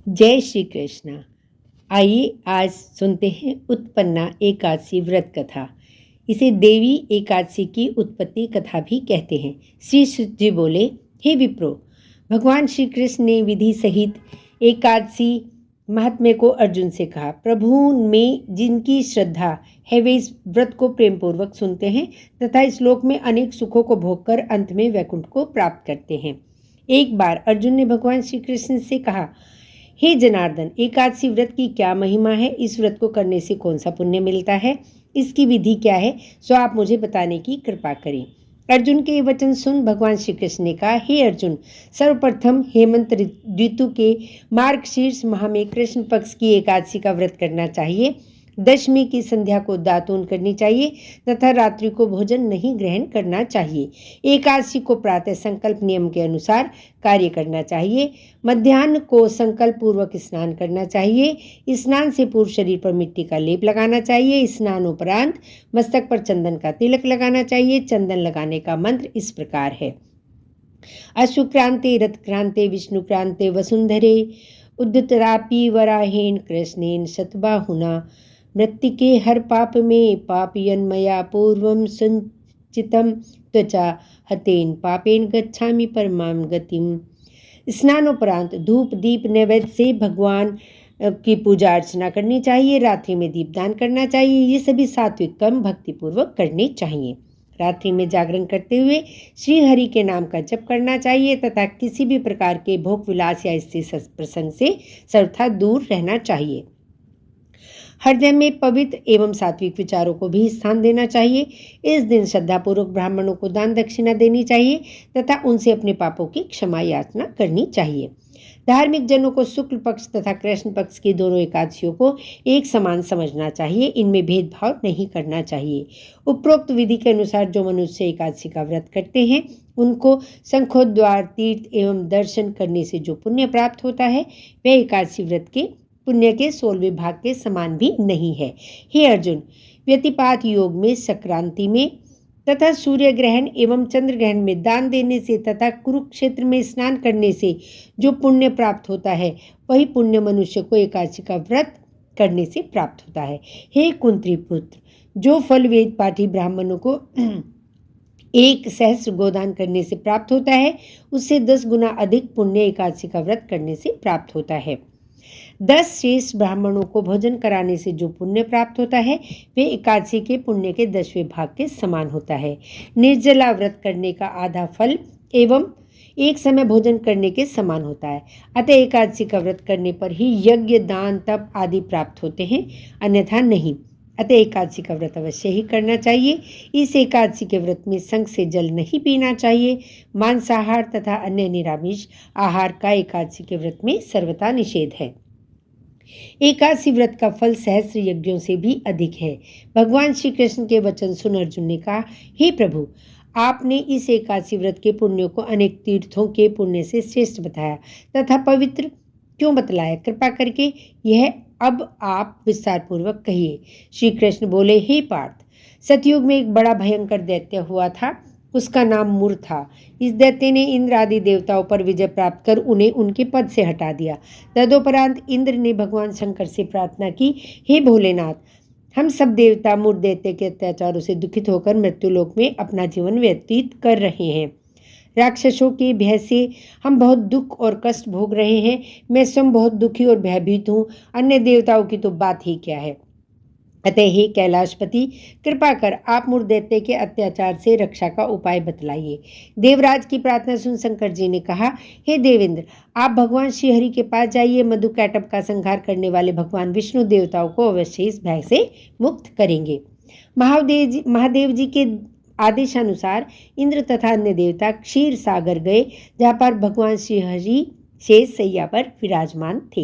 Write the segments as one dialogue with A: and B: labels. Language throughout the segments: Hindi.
A: जय श्री कृष्ण। आइए आज सुनते हैं उत्पन्ना एकादशी व्रत कथा। इसे देवी एकादशी की उत्पत्ति कथा भी कहते हैं। श्री शुक जी बोले, हे विप्रो, भगवान श्री कृष्ण ने विधि सहित एकादशी महात्म्य को अर्जुन से कहा। प्रभु में जिनकी श्रद्धा है वे इस व्रत को प्रेम पूर्वक सुनते हैं तथा इस लोक में अनेक सुखों को भोगकर अंत में वैकुंठ को प्राप्त करते हैं। एक बार अर्जुन ने भगवान श्री कृष्ण से कहा, हे जनार्दन, एकादशी व्रत की क्या महिमा है? इस व्रत को करने से कौन सा पुण्य मिलता है? इसकी विधि क्या है? सो आप मुझे बताने की कृपा करें। अर्जुन के वचन सुन भगवान श्री कृष्ण ने कहा, हे अर्जुन, सर्वप्रथम हेमंत ऋतु के मार्गशीर्ष माह में कृष्ण पक्ष की एकादशी का व्रत करना चाहिए। दशमी की संध्या को दातून करनी चाहिए तथा रात्रि को भोजन नहीं ग्रहण करना चाहिए। एकादशी को प्रातः संकल्प नियम के अनुसार कार्य करना चाहिए। मध्याह्न को संकल्प पूर्वक स्नान करना चाहिए। स्नान से पूर्व शरीर पर मिट्टी का लेप लगाना चाहिए। स्नान उपरांत मस्तक पर चंदन का तिलक लगाना चाहिए। चंदन लगाने का मंत्र इस प्रकार है, अश्वक्रांते रथक्रांते विष्णुक्रांते वसुंधरे उद्धतरापि वराहेण कृष्णेन शतबाहुना मृत्तिके हर पाप में पापयन मया पूर्वं संचितम त्वचा हतेन पापेन गच्छामि परमां गतिम। स्नानोपरांत धूप दीप नैवेद्य से भगवान की पूजा अर्चना करनी चाहिए। रात्रि में दीपदान करना चाहिए। ये सभी सात्विक कर्म भक्तिपूर्वक करने चाहिए। रात्रि में जागरण करते हुए श्री हरि के नाम का जप करना चाहिए तथा किसी भी प्रकार के भोग विलास या स्त्री प्रसंग से सर्वथा दूर रहना चाहिए। हृदय में पवित्र एवं सात्विक विचारों को भी स्थान देना चाहिए। इस दिन श्रद्धापूर्वक ब्राह्मणों को दान दक्षिणा देनी चाहिए तथा उनसे अपने पापों की क्षमा याचना करनी चाहिए। धार्मिक जनों को शुक्ल पक्ष तथा कृष्ण पक्ष की दोनों एकादशियों को एक समान समझना चाहिए। इनमें भेदभाव नहीं करना चाहिए। उपरोक्त विधि के अनुसार जो मनुष्य एकादशी का व्रत करते हैं उनको शंखोद्वार तीर्थ एवं दर्शन करने से जो पुण्य प्राप्त होता है वह एकादशी व्रत के पुण्य के 16वें भाग के समान भी नहीं है। हे अर्जुन, व्यतिपात योग में संक्रांति में तथा सूर्य ग्रहण एवं चंद्र ग्रहण में दान देने से तथा कुरुक्षेत्र में स्नान करने से जो पुण्य प्राप्त होता है वही पुण्य मनुष्य को एकादशी का व्रत करने से प्राप्त होता है। हे कुंती पुत्र, जो फल वेद पाठी ब्राह्मणों को 1 सहस्त्र गोदान करने से प्राप्त होता है उससे 10 गुना अधिक पुण्य एकादशी का व्रत करने से प्राप्त होता है। 10 श्रेष्ठ ब्राह्मणों को भोजन कराने से जो पुण्य प्राप्त होता है वे एकादशी के पुण्य के 10वें भाग के समान होता है। निर्जला व्रत करने का आधा फल एवं एक समय भोजन करने के समान होता है। अतः एकादशी का व्रत करने पर ही यज्ञ दान तप आदि प्राप्त होते हैं, अन्यथा नहीं। अतः एकादशी का व्रत अवश्य ही करना चाहिए। इस एकादशी के व्रत में संग से जल नहीं पीना चाहिए। मांसाहार तथा अन्य निरामिष आहार का एकादशी के व्रत में सर्वथा निषेध है। एकादशी व्रत का फल सहस्त्र यज्ञों से भी अधिक है। भगवान श्री कृष्ण के वचन सुन अर्जुन ने कहा, हे प्रभु, आपने इस एकादशी व्रत के पुण्यों को अनेक तीर्थों के पुण्य से श्रेष्ठ बताया तथा पवित्र क्यों बतलाया? कृपा करके यह अब आप विस्तार पूर्वक कहिए। श्री कृष्ण बोले, हे पार्थ, सतयुग में एक बड़ा भयंकर दैत्य हुआ था। उसका नाम मुर था। इस दैत्य ने इंद्र आदि देवताओं पर विजय प्राप्त कर उन्हें उनके पद से हटा दिया। तदुपरांत इंद्र ने भगवान शंकर से प्रार्थना की, हे भोलेनाथ, हम सब देवता मुर दैत्य के अत्याचारों से दुखित होकर मृत्युलोक में अपना जीवन व्यतीत कर रहे हैं। राक्षसों के भय से हम बहुत दुख और कष्ट भोग रहे हैं। मैं स्वयं बहुत दुखी और भयभीत हूँ। अन्य देवताओं की तो बात ही क्या है। अतः हे कैलाशपति, कृपा कर आप मुर दैत्य के अत्याचार से रक्षा का उपाय बतलाइए। देवराज की प्रार्थना सुन शंकर जी ने कहा, हे देवेंद्र, आप भगवान श्रीहरि के पास जाइए। मधु कैटभ का संहार करने वाले भगवान विष्णु देवताओं को अवश्य इस भय से मुक्त करेंगे। महादेव जी के आदेशानुसार इंद्र तथा अन्य देवता क्षीर सागर गए, जहाँ पर भगवान श्रीहरि शेष सैया पर विराजमान थे।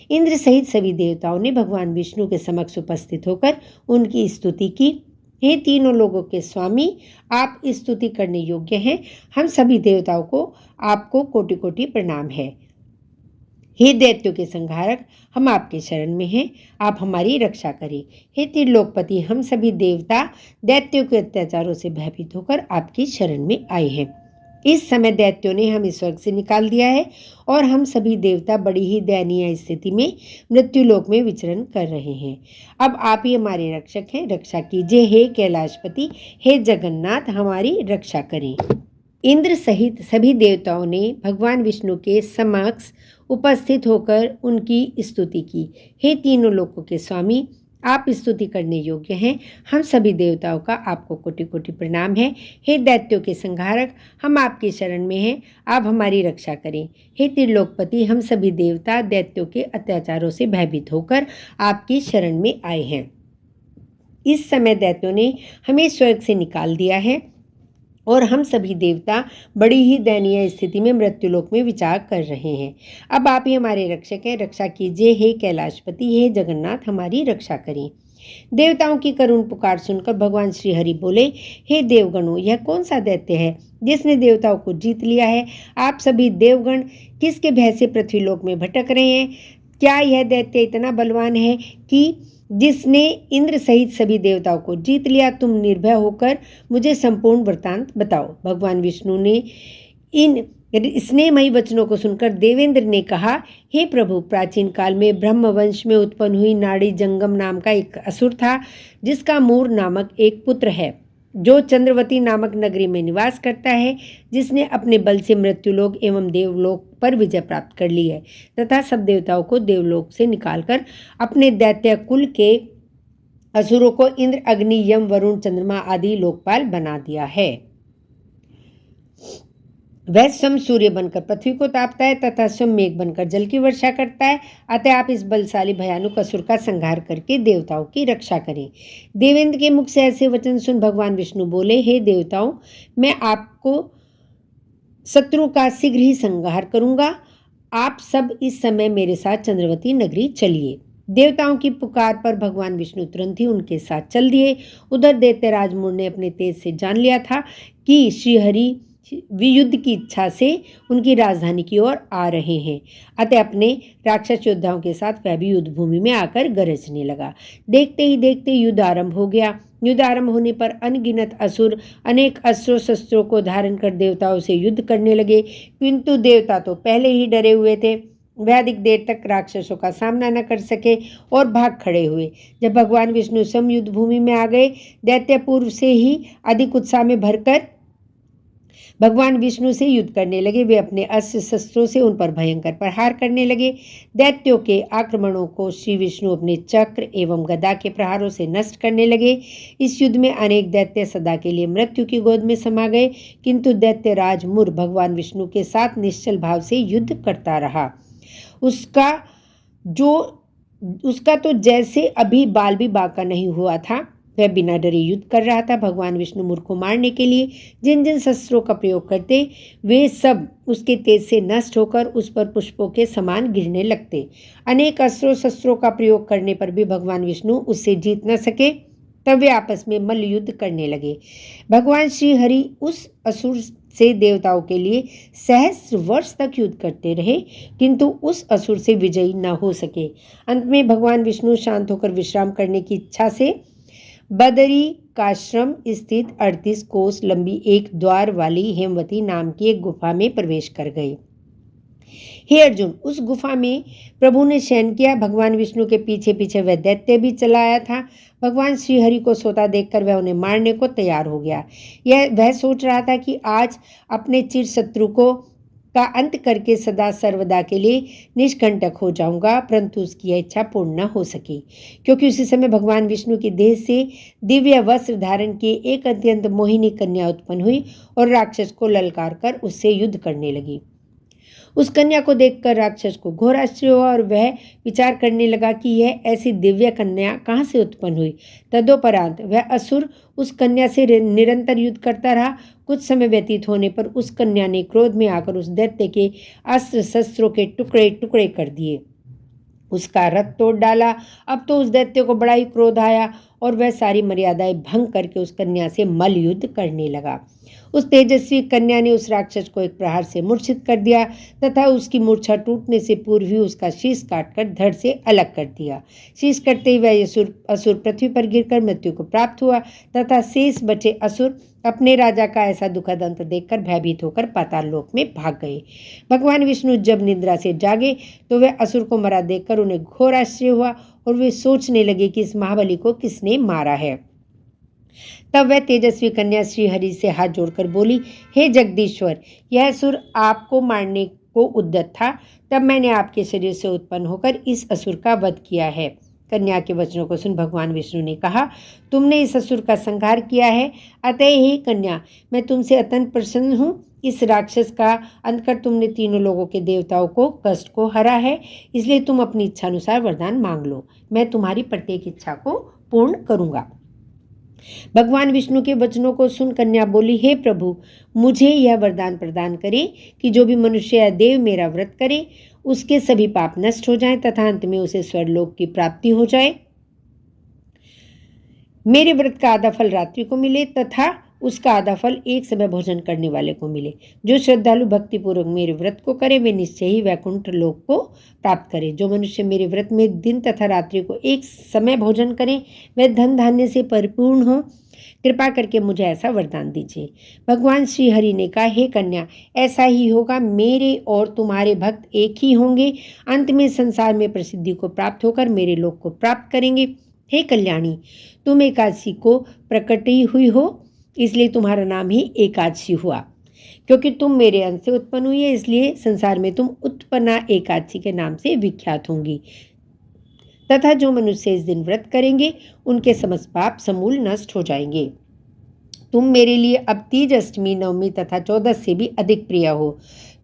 A: इंद्र सहित सभी देवताओं ने भगवान विष्णु के समक्ष उपस्थित होकर उनकी स्तुति की। हे तीनों लोगों के स्वामी, आप स्तुति करने योग्य हैं। हम सभी देवताओं को आपको कोटि कोटि प्रणाम है। हे दैत्यों के संहारक, हम आपके शरण में हैं। आप हमारी रक्षा करें। हे त्रिलोकपति, हम सभी देवता दैत्यों के अत्याचारों से भयभीत होकर आपकी शरण में आए हैं। इस समय दैत्यों ने हमें स्वर्ग से निकाल दिया है और हम सभी देवता बड़ी ही दयनीय स्थिति में मृत्युलोक में विचरण कर रहे हैं। अब आप ही हमारे रक्षक हैं, रक्षा कीजिए हे कैलाशपति, हे जगन्नाथ, हमारी रक्षा करें। इंद्र सहित सभी देवताओं ने भगवान विष्णु के समक्ष उपस्थित होकर उनकी स्तुति की। हे तीनों लोकों के स्वामी, आप स्तुति करने योग्य हैं। हम सभी देवताओं का आपको कोटि कोटि प्रणाम है। हे दैत्यों के संहारक, हम आपकी शरण में हैं, आप हमारी रक्षा करें। हे त्रिलोकपति, हम सभी देवता दैत्यों के अत्याचारों से भयभीत होकर आपकी शरण में आए हैं। इस समय दैत्यों ने हमें स्वर्ग से निकाल दिया है और हम सभी देवता बड़ी ही दयनीय स्थिति में मृत्युलोक में विचार कर रहे हैं। अब आप ही हमारे रक्षक हैं, रक्षा कीजिए हे कैलाशपति, हे जगन्नाथ, हमारी रक्षा करें। देवताओं की करुण पुकार सुनकर भगवान श्री हरि बोले, हे देवगणों, यह कौन सा दैत्य है जिसने देवताओं को जीत लिया है? आप सभी देवगण किसके भय से पृथ्वीलोक में भटक रहे हैं? क्या यह दैत्य इतना बलवान है कि जिसने इंद्र सहित सभी देवताओं को जीत लिया? तुम निर्भय होकर मुझे संपूर्ण वृत्तांत बताओ। भगवान विष्णु ने इन स्नेहमयी वचनों को सुनकर देवेंद्र ने कहा, हे प्रभु, प्राचीन काल में ब्रह्मवंश में उत्पन्न हुई नाड़ी जंगम नाम का एक असुर था, जिसका मूर नामक एक पुत्र है, जो चंद्रवती नामक नगरी में निवास करता है, जिसने अपने बल से मृत्युलोक एवं देवलोक पर विजय प्राप्त कर ली है तथा सब देवताओं को देवलोक से निकालकर अपने दैत्य कुल के असुरों को इंद्र, अग्नि, यम, वरुण, चंद्रमा आदि लोकपाल बना दिया है। वह स्वयं सूर्य बनकर पृथ्वी को तापता है तथा स्वयं मेघ बनकर जल की वर्षा करता है। अतः आप इस बलशाली भयानक असुर का संहार करके देवताओं की रक्षा करें। देवेंद्र के मुख से ऐसे वचन सुन भगवान विष्णु बोले, हे देवताओं, मैं आपको शत्रु का शीघ्र ही संहार करूंगा। आप सब इस समय मेरे साथ चंद्रवती नगरी चलिए। देवताओं की पुकार पर भगवान विष्णु तुरंत ही उनके साथ चल दिए। उधर दैत्यराज मुर ने अपने तेज से जान लिया था कि श्रीहरि युद्ध की इच्छा से उनकी राजधानी की ओर आ रहे हैं। अतः अपने राक्षस योद्धाओं के साथ वह भी युद्ध भूमि में आकर गरजने लगा। देखते ही देखते युद्ध आरंभ हो गया। युद्ध आरंभ होने पर अनगिनत असुर अनेक अस्त्रों शस्त्रों को धारण कर देवताओं से युद्ध करने लगे, किंतु देवता तो पहले ही डरे हुए थे। वह अधिक देर तक राक्षसों का सामना न कर सके और भाग खड़े हुए। जब भगवान विष्णु स्वयं युद्ध भूमि में आ गए, दैत्य पूर्व से ही अधिक उत्साह में भरकर भगवान विष्णु से युद्ध करने लगे। वे अपने अस्त्र शस्त्रों से उन पर भयंकर प्रहार करने लगे। दैत्यों के आक्रमणों को श्री विष्णु अपने चक्र एवं गदा के प्रहारों से नष्ट करने लगे। इस युद्ध में अनेक दैत्य सदा के लिए मृत्यु की गोद में समा गए, किंतु दैत्यराज मुर भगवान विष्णु के साथ निश्चल भाव से युद्ध करता रहा। उसका तो जैसे अभी बाल भी बांका नहीं हुआ था। वह बिना डरे युद्ध कर रहा था। भगवान विष्णु मुर को मारने के लिए जिन जिन शस्त्रों का प्रयोग करते, वे सब उसके तेज से नष्ट होकर उस पर पुष्पों के समान गिरने लगते। अनेक अस्त्रों शस्त्रों का प्रयोग करने पर भी भगवान विष्णु उससे जीत न सके। तब वे आपस में मल्ल युद्ध करने लगे। भगवान श्री हरि उस असुर से देवताओं के लिए सहस्र वर्ष तक युद्ध करते रहे, किंतु उस असुर से विजयी न हो सके। अंत में भगवान विष्णु शांत होकर विश्राम करने की इच्छा से बदरी काश्रम स्थित 38 कोस लंबी एक द्वार वाली हेमवती नाम की एक गुफा में प्रवेश कर गए। हे अर्जुन, उस गुफा में प्रभु ने शयन किया। भगवान विष्णु के पीछे पीछे वह दैत्य भी चला आया था। भगवान श्रीहरि को सोता देखकर वह उन्हें मारने को तैयार हो गया। वह सोच रहा था कि आज अपने चिर शत्रु का अंत करके सदा सर्वदा के लिए निष्कंटक हो जाऊंगा, परंतु उसकी यह इच्छा पूर्ण न हो सकी, क्योंकि उसी समय भगवान विष्णु के देह से दिव्य वस्त्र धारण किए एक अत्यंत मोहिनी कन्या उत्पन्न हुई और राक्षस को ललकार कर उससे युद्ध करने लगी। उस कन्या को देखकर राक्षस को घोर आश्चर्य हुआ और वह विचार करने लगा कि यह ऐसी दिव्य कन्या कहाँ से उत्पन्न हुई। तदोपरांत वह असुर उस कन्या से निरंतर युद्ध करता रहा। कुछ समय व्यतीत होने पर उस कन्या ने क्रोध में आकर उस दैत्य के अस्त्र शस्त्रों के टुकड़े टुकड़े कर दिए, उसका रथ तोड़ डाला। अब तो उस दैत्य को बड़ा ही क्रोध आया और वह सारी मर्यादाएं भंग करके उस कन्या से मल्ल युद्ध करने लगा। उस तेजस्वी कन्या ने उस राक्षस को एक प्रहार से मूर्छित कर दिया तथा उसकी मूर्छा टूटने से पूर्व ही उसका शीश काटकर धड़ से अलग कर दिया। शीश कटते ही वह असुर पृथ्वी पर गिरकर मृत्यु को प्राप्त हुआ तथा शेष बचे असुर अपने राजा का ऐसा दुखद अंत देखकर भयभीत होकर पाताल लोक में भाग गए। भगवान विष्णु जब निद्रा से जागे तो वह असुर को मरा देखकर उन्हें घोर आश्चर्य हुआ और वे सोचने लगे कि इस महाबली को किसने मारा है। तब वह तेजस्वी कन्या श्रीहरि से हाथ जोड़कर बोली, हे जगदीश्वर, यह असुर आपको मारने को उद्यत था, तब मैंने आपके शरीर से उत्पन्न होकर इस असुर का वध किया है। कन्या के वचनों को सुन भगवान विष्णु ने कहा, तुमने इस असुर का संहार किया है, अतः हे कन्या, मैं तुमसे अत्यंत प्रसन्न हूँ। इस राक्षस का अंत कर तुमने तीनों लोगों के देवताओं को कष्ट को हरा है, इसलिए तुम अपनी इच्छा अनुसार वरदान मांग लो, मैं तुम्हारी प्रत्येक इच्छा को पूर्ण करूँगा। भगवान विष्णु के वचनों को सुन कन्या बोली, हे प्रभु, मुझे यह वरदान प्रदान करें कि जो भी मनुष्य या देव मेरा व्रत करे उसके सभी पाप नष्ट हो जाएं तथा अंत में उसे स्वर्गलोक की प्राप्ति हो जाए। मेरे व्रत का आधा फल रात्रि को मिले तथा उसका आधा फल एक समय भोजन करने वाले को मिले। जो श्रद्धालु भक्तिपूर्वक मेरे व्रत को करे वे निश्चय ही वैकुंठ लोक को प्राप्त करे। जो मनुष्य मेरे व्रत में दिन तथा रात्रि को एक समय भोजन करे वह धन धान्य से परिपूर्ण हो। कृपा करके मुझे ऐसा वरदान दीजिए। भगवान श्री हरि ने कहा, हे कन्या, ऐसा ही होगा। मेरे और तुम्हारे भक्त एक ही होंगे। अंत में संसार में प्रसिद्धि को प्राप्त होकर मेरे लोक को प्राप्त करेंगे। हे कल्याणी, तुम एकादशी को प्रकटी हुई हो, इसलिए तुम्हारा नाम ही एकादशी हुआ। क्योंकि तुम मेरे अंश से उत्पन्न हुई है, इसलिए संसार में तुम उत्पन्ना एकादशी के नाम से विख्यात होंगी। तथा जो मनुष्य इस दिन व्रत करेंगे उनके समस्त पाप समूल नष्ट हो जाएंगे। तुम मेरे लिए अब तीज, अष्टमी, नवमी तथा 14 से भी अधिक प्रिय हो।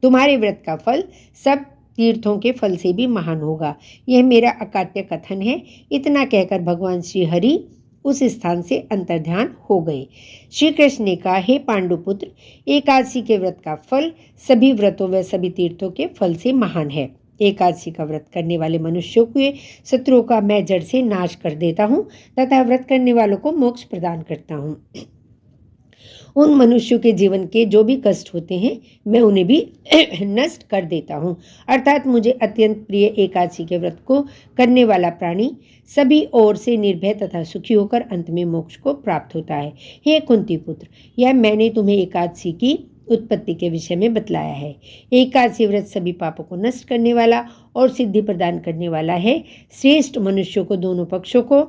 A: तुम्हारे व्रत का फल सब तीर्थों के फल से भी महान होगा। यह मेरा अकाट्य कथन है। इतना कहकर भगवान श्री हरि उस स्थान से अंतर्ध्यान हो गए। श्री कृष्ण ने कहा, हे पांडुपुत्र, एकादशी के व्रत का फल सभी व्रतों व सभी तीर्थों के फल से महान है। एकादशी का व्रत करने वाले मनुष्यों के शत्रुओं का मैं जड़ से नाश कर देता हूँ तथा व्रत करने वालों को मोक्ष प्रदान करता हूँ। उन मनुष्यों के जीवन के जो भी कष्ट होते हैं मैं उन्हें भी नष्ट कर देता हूँ। अर्थात मुझे अत्यंत प्रिय एकादशी के व्रत को करने वाला प्राणी सभी ओर से निर्भय तथा सुखी होकर अंत में मोक्ष को प्राप्त होता है। हे कुंती पुत्र, यह मैंने तुम्हें एकादशी की उत्पत्ति के विषय में बतलाया है। एकादशी व्रत सभी पापों को नष्ट करने वाला और सिद्धि प्रदान करने वाला है। श्रेष्ठ मनुष्यों को दोनों पक्षों को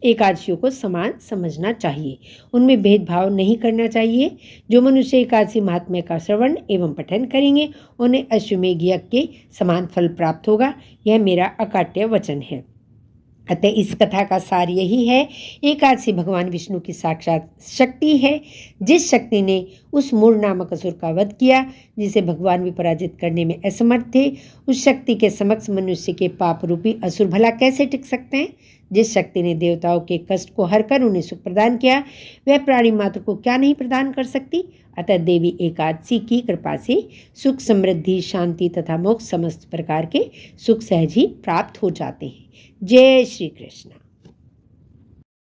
A: एकादशियों को समान समझना चाहिए, उनमें भेदभाव नहीं करना चाहिए। जो मनुष्य एकादशी महात्म्य का श्रवण एवं पठन करेंगे उन्हें अश्वमेध यज्ञ के समान फल प्राप्त होगा। यह मेरा अकाट्य वचन है। अतः इस कथा का सार यही है, एकादशी भगवान विष्णु की साक्षात शक्ति है। जिस शक्ति ने उस मूढ़ नामक असुर का वध किया जिसे भगवान भी पराजित करने में असमर्थ थे, उस शक्ति के समक्ष मनुष्य के पाप रूपी असुर भला कैसे टिक सकते हैं। जिस शक्ति ने देवताओं के कष्ट को हर कर उन्हें सुख प्रदान किया वह प्राणी मात्र को क्या नहीं प्रदान कर सकती। अतः देवी एकादशी की कृपा से सुख, समृद्धि, शांति तथा मोक्ष समस्त प्रकार के सुख सहज ही प्राप्त हो जाते हैं। जय श्री कृष्ण।